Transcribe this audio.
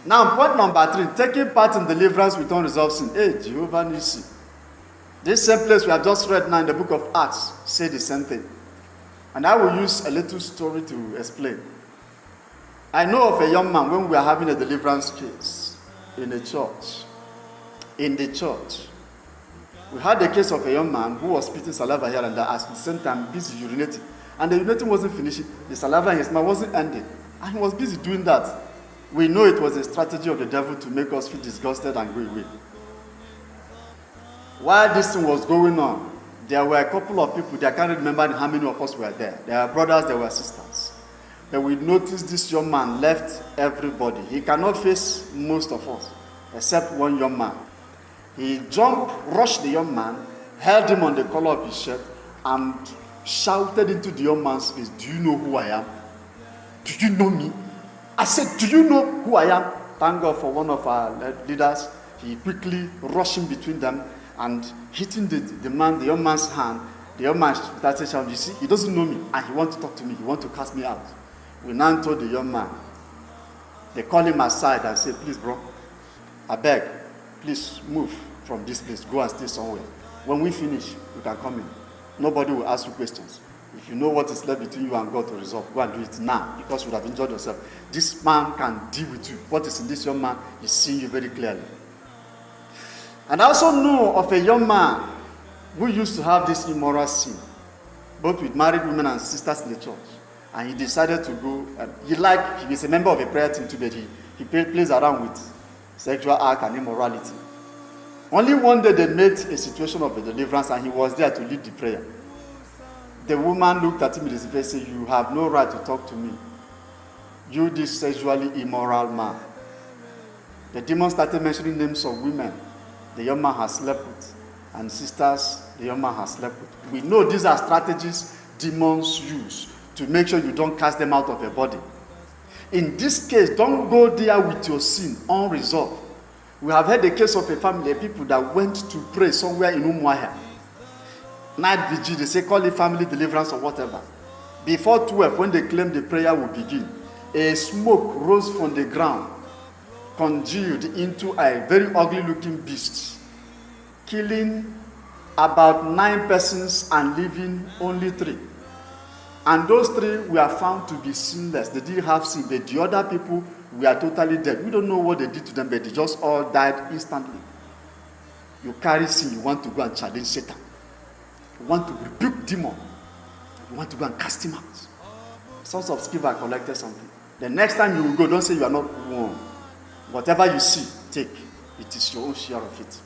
Now, point number 3, taking part in deliverance with unresolved sin. Hey, Jehovah Nissi. This same place we have just read now in the book of Acts say the same thing. And I will use a little story to explain. I know of a young man when we were having a deliverance case in the church. We had a case of a young man who was spitting saliva here and there at the same time busy urinating. And the urinating wasn't finishing. The saliva in his mouth wasn't ending. And he was busy doing that. We know it was a strategy of the devil to make us feel disgusted and go away. While this thing was going on, there were a couple of people, I can't remember how many of us were there. There were brothers, there were sisters. But we noticed this young man left everybody. He cannot face most of us, except one young man. He jumped, rushed the young man, held him on the collar of his shirt, and shouted into the young man's face, "Do you know who I am? Do you know me?" I said, "Do you know who I am?" Thank God for one of our leaders. He quickly rushed in between them and hitting the young man's hand. The young man started shouting, "You see, he doesn't know me and he wants to talk to me. He wants to cast me out." We now told the young man. They called him aside and said, "Please, bro, I beg, please move from this place. Go and stay somewhere. When we finish, you can come in. Nobody will ask you questions. If you know what is left between you and God to resolve, go and do it now because you would have enjoyed yourself. This man can deal with you. What is in this young man is seeing you very clearly." And I also know of a young man who used to have this immoral sin, both with married women and sisters in the church. And he decided to go, he is a member of a prayer team too, but he plays around with sexual act and immorality. Only one day they made a situation of a deliverance and he was there to lead the prayer. The woman looked at him in his face and said, "You have no right to talk to me. You, this sexually immoral man." The demon started mentioning names of women the young man has slept with, and sisters the young man has slept with. We know these are strategies demons use to make sure you don't cast them out of your body. In this case, don't go there with your sin unresolved. We have heard the case of a family, people that went to pray somewhere in Umuahia. Night vigil, they say call it family deliverance or whatever. Before 12, when they claimed the prayer would begin, a smoke rose from the ground, congealed into a very ugly looking beast, killing about 9 persons and leaving only 3. And those 3 were found to be sinless. They didn't have sin, but the other people were totally dead. We don't know what they did to them, but they just all died instantly. You carry sin, you want to go and challenge Satan. You want to rebuke demon. You want to go and cast him out. Sons of Sceva collected something. The next time you will go, don't say you are not warned. Whatever you see, take. It is your own share of it.